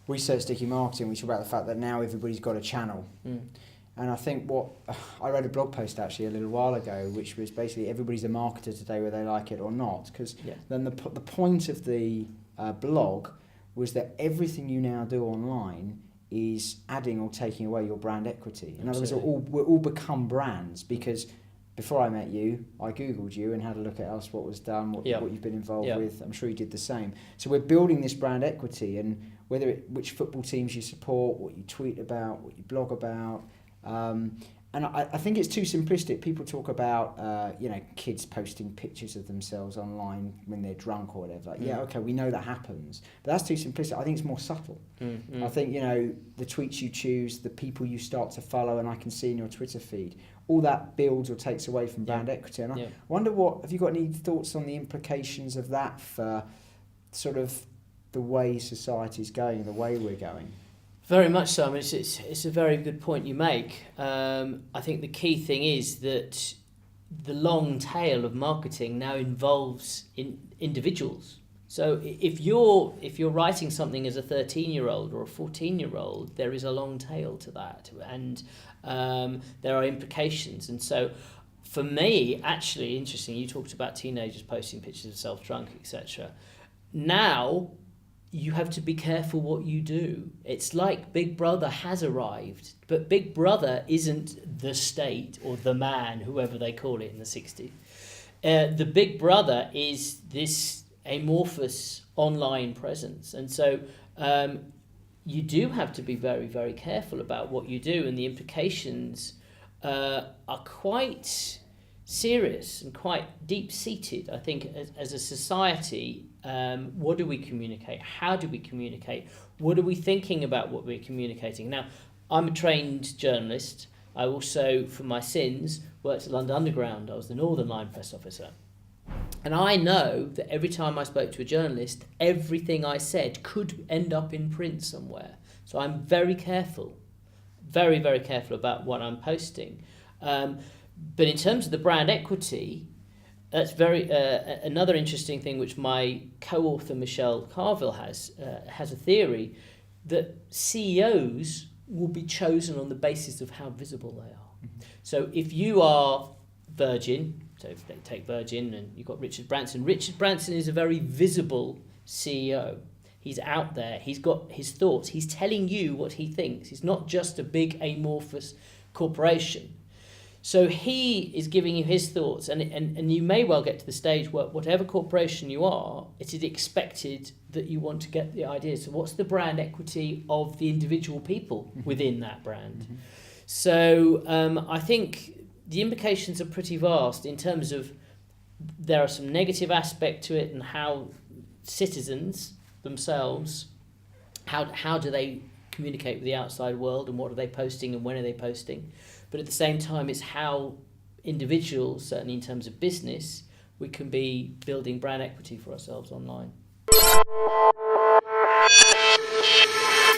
Research Sticky Marketing, we talk about the fact that now everybody's got a channel. And I think I read a blog post actually a little while ago, which was basically everybody's a marketer today, whether they like it or not. Because then the point of the blog was that everything you now do online is adding or taking away your brand equity. In other words, we're all become brands, because before I met you, I Googled you and had a look at what was done, what you've been involved with. I'm sure you did the same. So we're building this brand equity, and which football teams you support, what you tweet about, what you blog about. And I think it's too simplistic. People talk about, kids posting pictures of themselves online when they're drunk or whatever. Like, okay, we know that happens. But that's too simplistic. I think it's more subtle. I think, the tweets you choose, the people you start to follow, and I can see in your Twitter feed, all that builds or takes away from brand equity. And I wonder have you got any thoughts on the implications of that for sort of the way society's going, the way we're going? Very much so. I mean, it's a very good point you make. I think the key thing is that the long tail of marketing now involves individuals. So if you're writing something as a 13-year-old or a 14-year-old, there is a long tail to that, and there are implications. And so, for me, actually, interesting. You talked about teenagers posting pictures of themselves drunk, etc. Now, you have to be careful what you do. It's like Big Brother has arrived, but Big Brother isn't the state or the man, whoever they call it in the 60s. The Big Brother is this amorphous online presence. And so you do have to be very, very careful about what you do, and the implications are quite serious and quite deep-seated. I think as a society, what do we communicate? How do we communicate? What are we thinking about what we're communicating? Now, I'm a trained journalist. I also, for my sins, worked at London Underground. I was the Northern Line press officer. And I know that every time I spoke to a journalist, everything I said could end up in print somewhere. So I'm very careful, very, very careful about what I'm posting. But in terms of the brand equity, that's very another interesting thing, which my co-author Michelle Carville has a theory that CEOs will be chosen on the basis of how visible they are. So if you are Virgin, so if they take Virgin, and you've got Richard Branson. Richard Branson is a very visible CEO. He's out there. He's got his thoughts. He's telling you what he thinks. He's not just a big amorphous corporation. So he is giving you his thoughts, and you may well get to the stage where whatever corporation you are, it is expected that you want to get the ideas. So what's the brand equity of the individual people within that brand? So I think the implications are pretty vast in terms of there are some negative aspect to it, and how citizens themselves, how do they communicate with the outside world, and what are they posting and when are they posting. But at the same time, it's how individuals, certainly in terms of business, we can be building brand equity for ourselves online.